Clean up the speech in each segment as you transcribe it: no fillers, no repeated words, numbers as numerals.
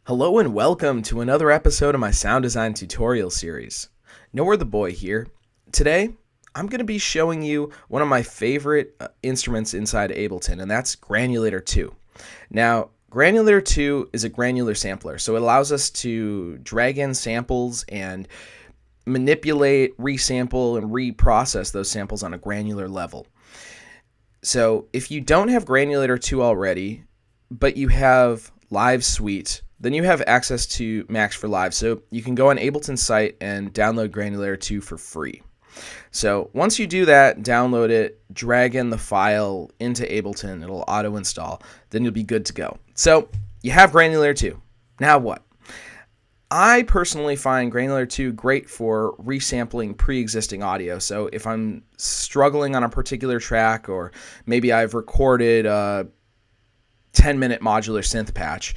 Hello and welcome to another episode of my sound design tutorial series. Nowhere the Boy here. Today, I'm going to be showing you one of my favorite instruments inside Ableton, and that's Granulator II. Now, Granulator II is a granular sampler, so it allows us to drag in samples and manipulate, resample, and reprocess those samples on a granular level. So if you don't have Granulator II already, but you have Live Suite, then you have access to Max for Live. So you can go on Ableton's site and download Granulator II for free. So once you do that, download it, drag in the file into Ableton, it'll auto install, then you'll be good to go. So you have Granulator II. Now what? I personally find Granulator II great for resampling pre-existing audio. So if I'm struggling on a particular track, or maybe I've recorded a 10-minute modular synth patch,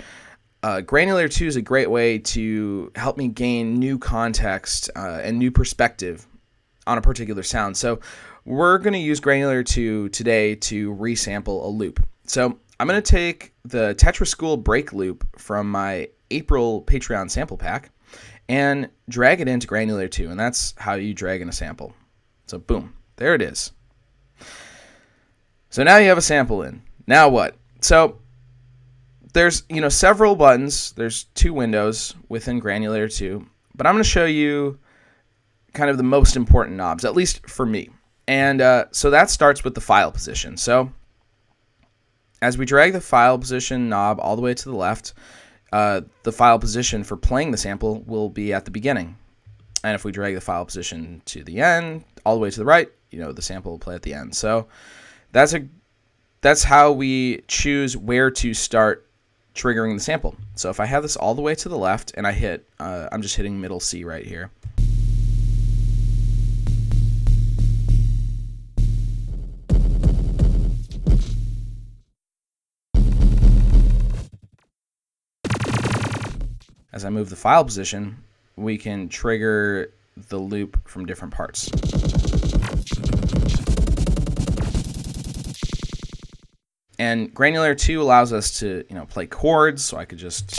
Granulator II is a great way to help me gain new context and new perspective on a particular sound. So we're going to use Granulator II today to resample a loop. So I'm going to take the Tetra School break loop from my April Patreon sample pack and drag it into Granulator II, and that's how you drag in a sample. So boom, there it is. So now you have a sample in. Now what? So there's several buttons. There's two windows within Granulator II, but I'm going to show you kind of the most important knobs, at least for me. And so that starts with the file position. So as we drag the file position knob all the way to the left, the file position for playing the sample will be at the beginning. And if we drag the file position to the end, all the way to the right, the sample will play at the end. So that's how we choose where to start triggering the sample. So if I have this all the way to the left and I hit, I'm just hitting middle C right here. As I move the file position, we can trigger the loop from different parts. And Granulator II allows us to, play chords, so I could just...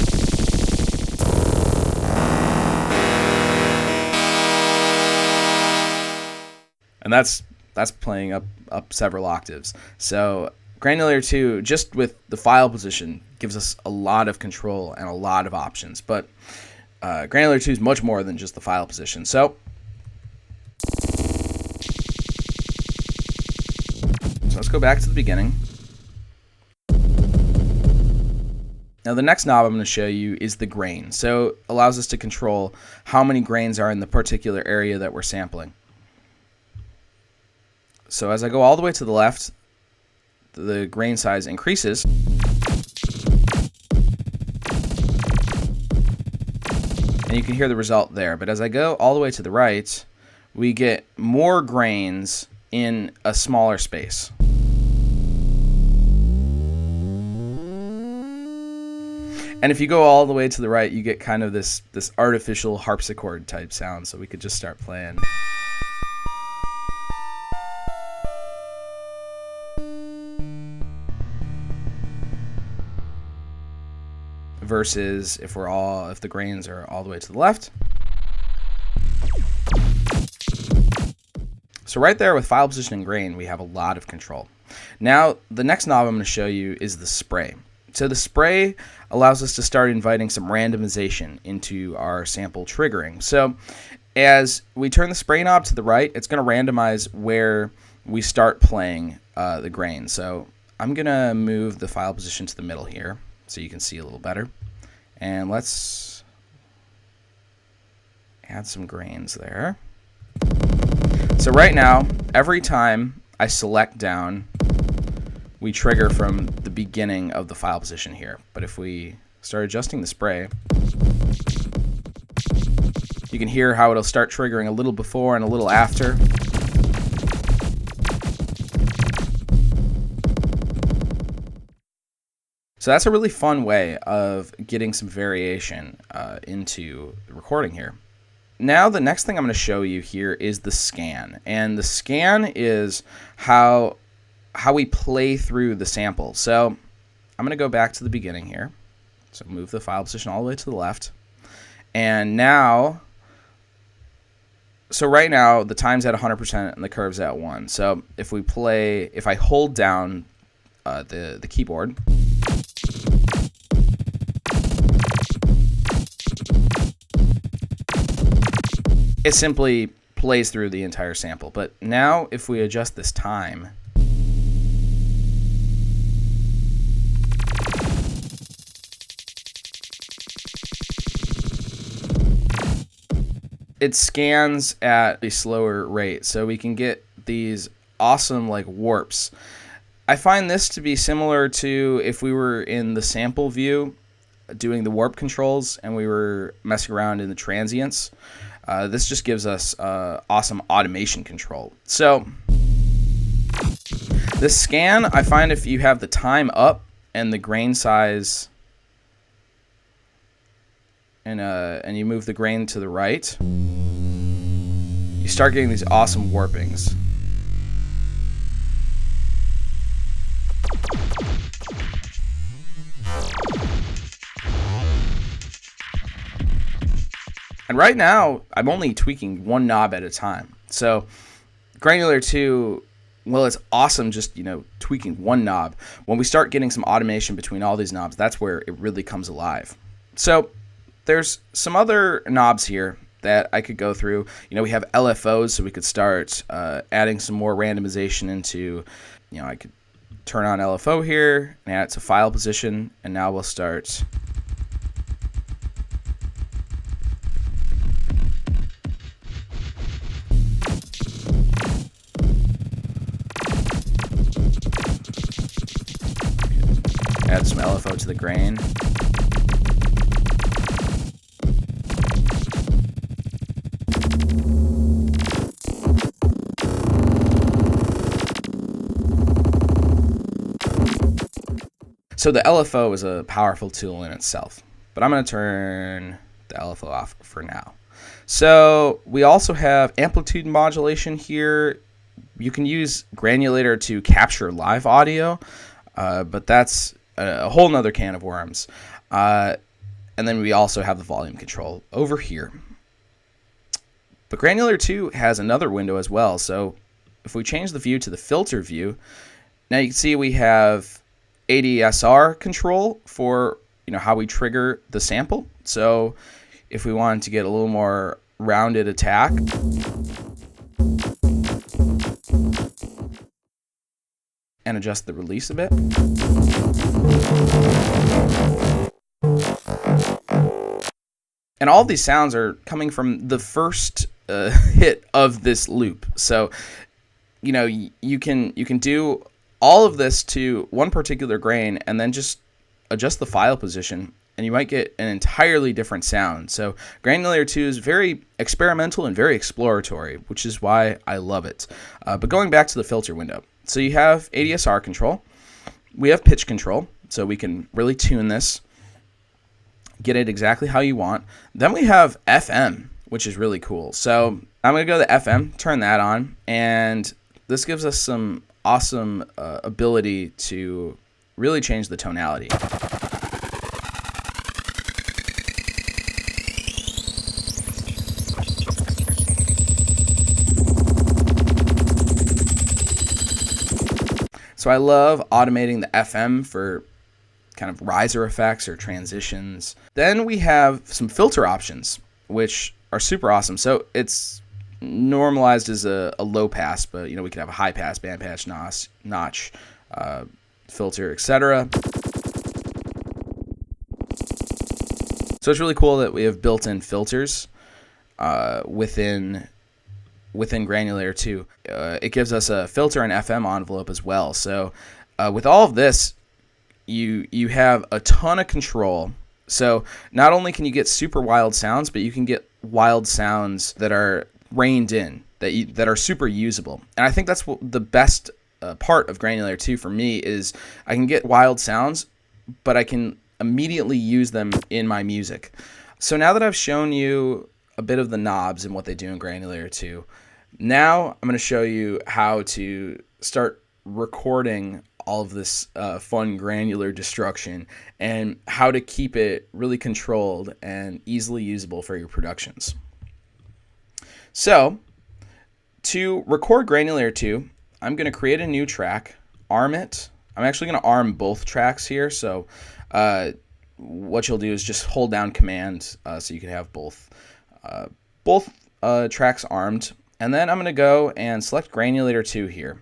And that's playing up several octaves. So Granulator II, just with the file position, gives us a lot of control and a lot of options. But Granulator II is much more than just the file position. So let's go back to the beginning. Now the next knob I'm going to show you is the grain. So it allows us to control how many grains are in the particular area that we're sampling. So as I go all the way to the left, the grain size increases. And you can hear the result there. But as I go all the way to the right, we get more grains in a smaller space. And if you go all the way to the right, you get kind of this artificial harpsichord type sound. So we could just start playing. Versus if the grains are all the way to the left. So right there with file position and grain, we have a lot of control. Now the next knob I'm going to show you is the spray. So the spray allows us to start inviting some randomization into our sample triggering. So as we turn the spray knob to the right, it's going to randomize where we start playing the grain. So I'm going to move the file position to the middle here so you can see a little better. And let's add some grains there. So right now, every time I select down, we trigger from the beginning of the file position here. But if we start adjusting the spray, you can hear how it'll start triggering a little before and a little after. So that's a really fun way of getting some variation into the recording here. Now the next thing I'm going to show you here is the scan. And the scan is how we play through the sample. So I'm going to go back to the beginning here. So move the file position all the way to the left. And now, so right now the time's at 100% and the curve's at 1. So if I hold down the keyboard, it simply plays through the entire sample. But now if we adjust this time, it scans at a slower rate, so we can get these awesome like warps. I find this to be similar to if we were in the sample view doing the warp controls and we were messing around in the transients. This just gives us awesome automation control. So this scan, I find if you have the time up and the grain size and you move the grain to the right, you start getting these awesome warpings. And right now, I'm only tweaking one knob at a time. So Granular 2, well, it's awesome just, tweaking one knob. When we start getting some automation between all these knobs, that's where it really comes alive. So there's some other knobs here that I could go through. We have LFOs, so we could start adding some more randomization into, I could turn on LFO here and add it to file position, and now we'll start add some LFO to the grain. So the LFO is a powerful tool in itself, but I'm going to turn the LFO off for now. So we also have amplitude modulation here. You can use Granulator to capture live audio, but that's a whole nother can of worms. And then we also have the volume control over here. But Granular 2 has another window as well. So if we change the view to the filter view, now you can see we have ADSR control for how we trigger the sample. So if we wanted to get a little more rounded attack, and adjust the release a bit. And all of these sounds are coming from the first hit of this loop. So you can do all of this to one particular grain and then just adjust the file position, and you might get an entirely different sound. So Granular 2 is very experimental and very exploratory, which is why I love it. But going back to the filter window, so you have ADSR control, we have pitch control, so we can really tune this, get it exactly how you want. Then we have FM, which is really cool. So I'm going to go to FM, turn that on, and this gives us some awesome ability to really change the tonality. So I love automating the FM for kind of riser effects or transitions. Then we have some filter options, which are super awesome. So it's normalized as a low pass, but we could have a high pass, band pass, notch, filter, etc. So it's really cool that we have built-in filters within Granular 2. It gives us a filter and FM envelope as well. So with all of this, you have a ton of control. So not only can you get super wild sounds, but you can get wild sounds that are reined in, that are super usable. And I think that's the best part of Granular 2 for me is I can get wild sounds, but I can immediately use them in my music. So now that I've shown you a bit of the knobs and what they do in Granular 2, now I'm going to show you how to start recording all of this fun granular destruction and how to keep it really controlled and easily usable for your productions. So to record Granulator II, I'm going to create a new track, arm it. I'm actually going to arm both tracks here. So what you'll do is just hold down Command so you can have both tracks armed. And then I'm going to go and select Granulator II here.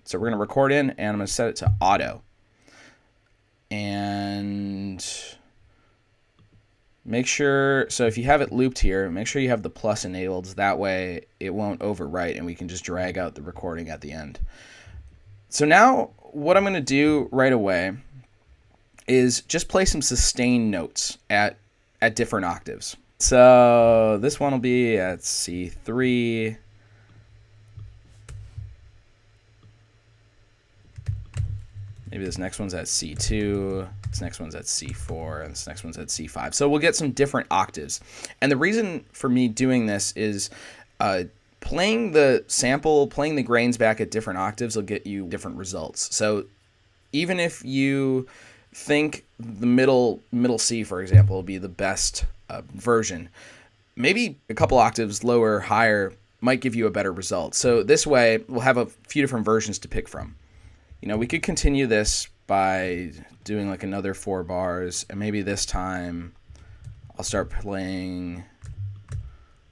So we're going to record in, and I'm going to set it to auto. And make sure, so if you have it looped here, make sure you have the plus enabled. That way it won't overwrite and we can just drag out the recording at the end. So now what I'm going to do right away is just play some sustained notes at different octaves. So this one will be at C3. Maybe this next one's at C2, this next one's at C4, and this next one's at C5. So we'll get some different octaves. And the reason for me doing this is playing the sample, playing the grains back at different octaves will get you different results. So even if you think the middle C, for example, will be the best version, maybe a couple octaves lower, higher might give you a better result. So this way we'll have a few different versions to pick from. You know, we could continue this by doing like another 4 bars, and maybe this time I'll start playing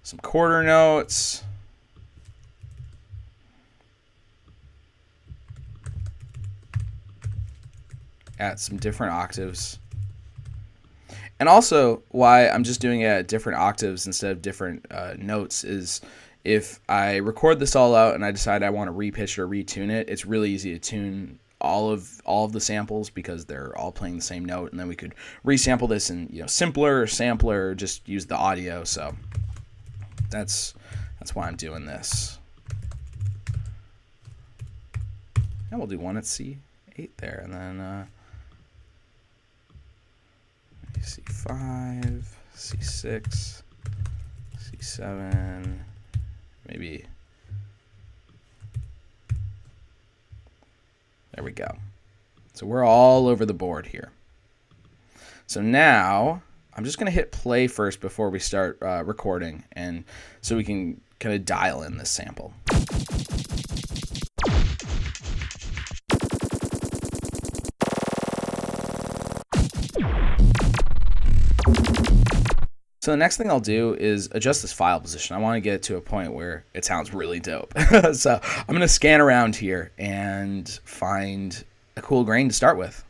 some quarter notes. At some different octaves. And also why I'm just doing it at different octaves instead of different notes is if I record this all out and I decide I want to repitch or retune it, it's really easy to tune all of the samples because they're all playing the same note, and then we could resample this in, you know, simpler sampler, just use the audio. So that's why I'm doing this. And we'll do one at C8 there, and then C5, C6, C7, maybe. There we go. So we're all over the board here. So now I'm just going to hit play first before we start recording, and so we can kind of dial in this sample. So the next thing I'll do is adjust this file position. I want to get it to a point where it sounds really dope. So I'm going to scan around here and find a cool grain to start with.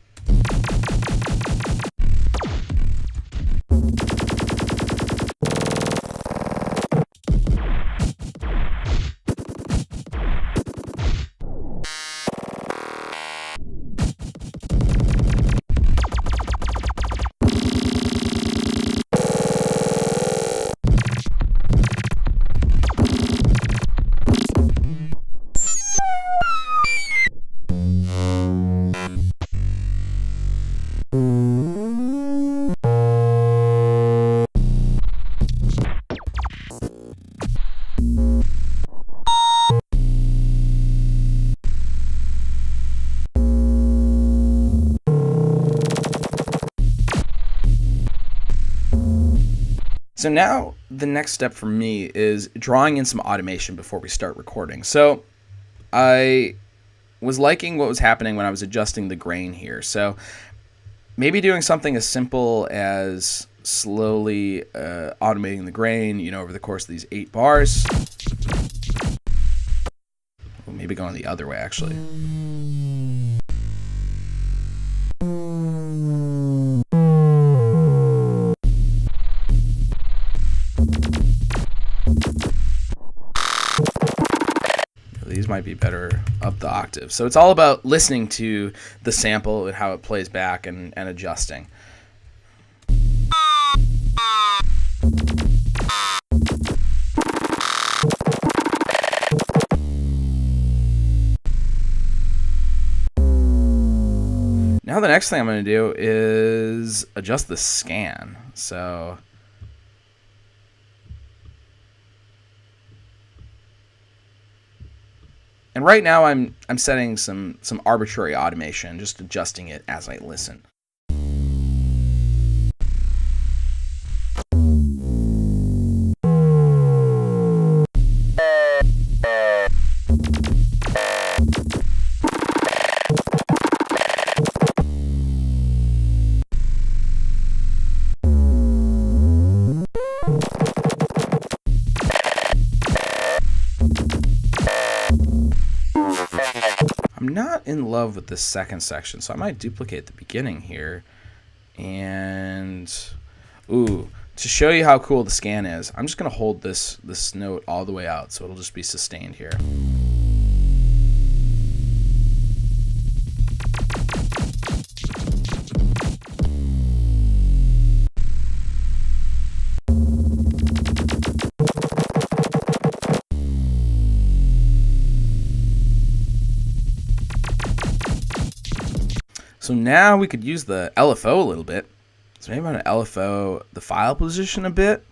So now the next step for me is drawing in some automation before we start recording. So I was liking what was happening when I was adjusting the grain here. So maybe doing something as simple as slowly automating the grain, you know, over the course of these 8 bars. Well, maybe going the other way, actually. These might be better up the octave. So it's all about listening to the sample and how it plays back and adjusting. Now the next thing I'm going to do is adjust the scan. So And right now I'm setting some arbitrary automation, just adjusting it as I listen. I'm not in love with this second section, so I might duplicate the beginning here. And, ooh, to show you how cool the scan is, I'm just going to hold this note all the way out, so it'll just be sustained here. So now we could use the LFO a little bit. So maybe I'm going to LFO the file position a bit.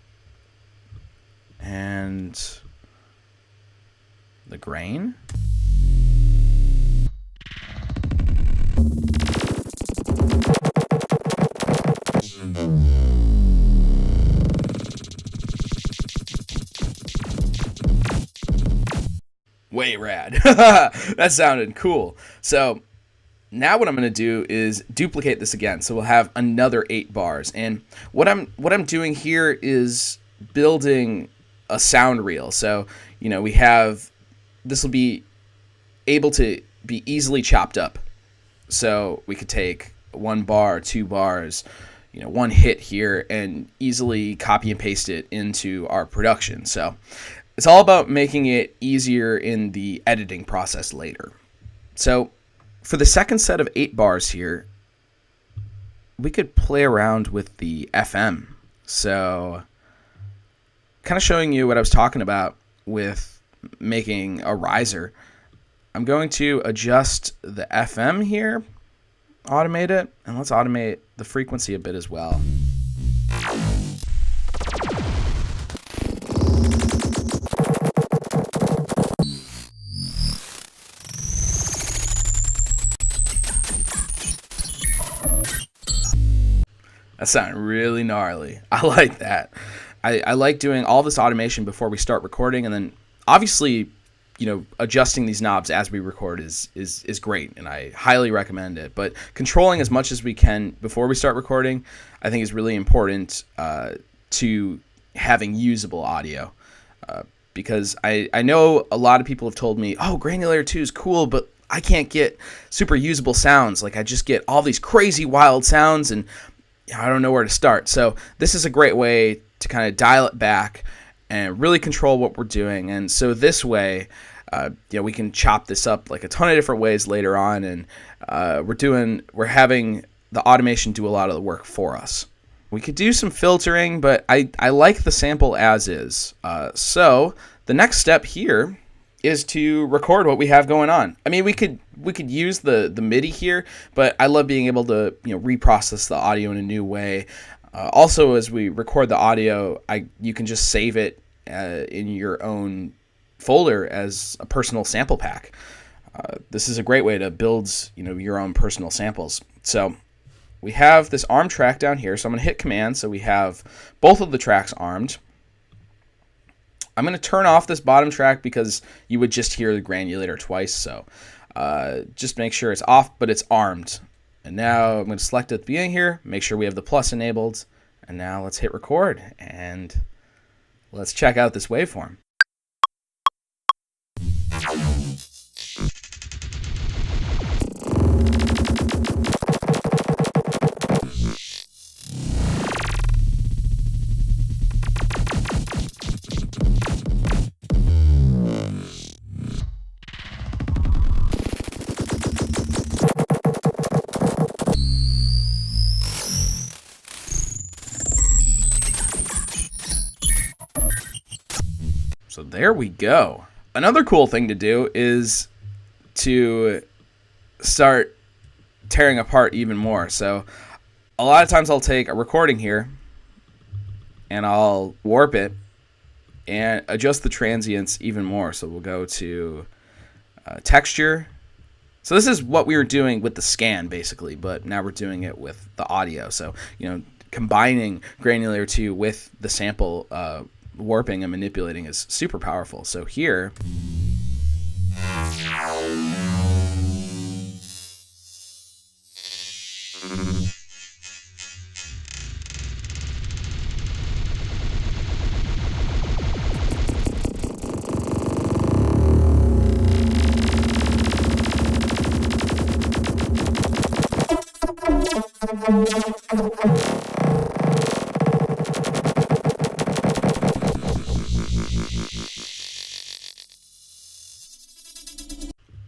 And the grain. Way rad. That sounded cool. So now what I'm going to do is duplicate this again. So we'll have another 8 bars. And what I'm doing here is building a sound reel. So, you know, this will be able to be easily chopped up. So we could take 1 bar, 2 bars, you know, 1 hit here and easily copy and paste it into our production. So it's all about making it easier in the editing process later. So for the second set of 8 bars here, we could play around with the FM. So kind of showing you what I was talking about with making a riser. I'm going to adjust the FM here, automate it, and let's automate the frequency a bit as well. That sounded really gnarly. I like that. I like doing all this automation before we start recording, and then obviously, you know, adjusting these knobs as we record is great, and I highly recommend it. But controlling as much as we can before we start recording, I think is really important to having usable audio. Because I know a lot of people have told me, oh, Granulator 2 is cool, but I can't get super usable sounds. Like I just get all these crazy wild sounds, and I don't know where to start. So this is a great way to kind of dial it back and really control what we're doing. And so this way, we can chop this up like a ton of different ways later on, and we're having the automation do a lot of the work for us. We could do some filtering, but I like the sample as is. So the next step here is to record what we have going on. I mean, we could use the MIDI here, but I love being able to reprocess the audio in a new way. Also, as we record the audio, you can just save it in your own folder as a personal sample pack. This is a great way to build your own personal samples. So we have this arm track down here, so I'm going to hit Command so we have both of the tracks armed. I'm going to turn off this bottom track because you would just hear the granulator twice, so just make sure it's off, but it's armed. And now I'm going to select at the beginning here, make sure we have the plus enabled, and now let's hit record, and let's check out this waveform. So there we go. Another cool thing to do is to start tearing apart even more. So a lot of times I'll take a recording here and I'll warp it and adjust the transients even more. So we'll go to texture. So this is what we were doing with the scan, basically, but now we're doing it with the audio. So, combining Granulator 2 with the sample warping and manipulating is super powerful. So here...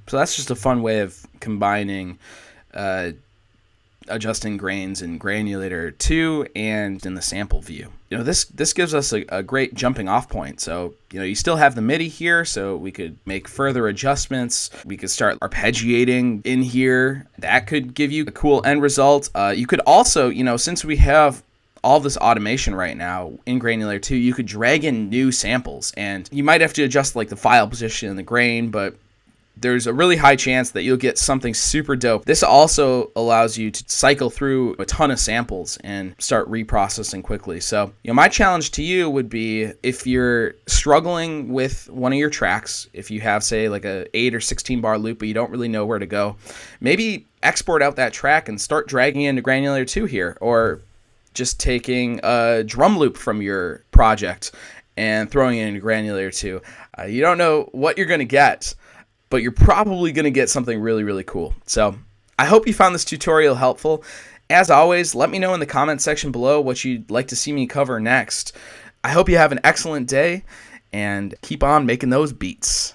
So that's just a fun way of combining adjusting grains in Granulator 2 and in the sample view. This gives us a great jumping off point. So, you still have the MIDI here, so we could make further adjustments. We could start arpeggiating in here. That could give you a cool end result. You could also, since we have all this automation right now in Granulator 2, you could drag in new samples, and you might have to adjust like the file position and the grain, but there's a really high chance that you'll get something super dope. This also allows you to cycle through a ton of samples and start reprocessing quickly. So, my challenge to you would be, if you're struggling with one of your tracks, if you have, say, like a 8 or 16 bar loop, but you don't really know where to go, maybe export out that track and start dragging into Granulator 2 here, or just taking a drum loop from your project and throwing it into Granulator 2. You don't know what you're going to get, but you're probably going to get something really, really cool. So I hope you found this tutorial helpful. As always, let me know in the comment section below what you'd like to see me cover next. I hope you have an excellent day, and keep on making those beats.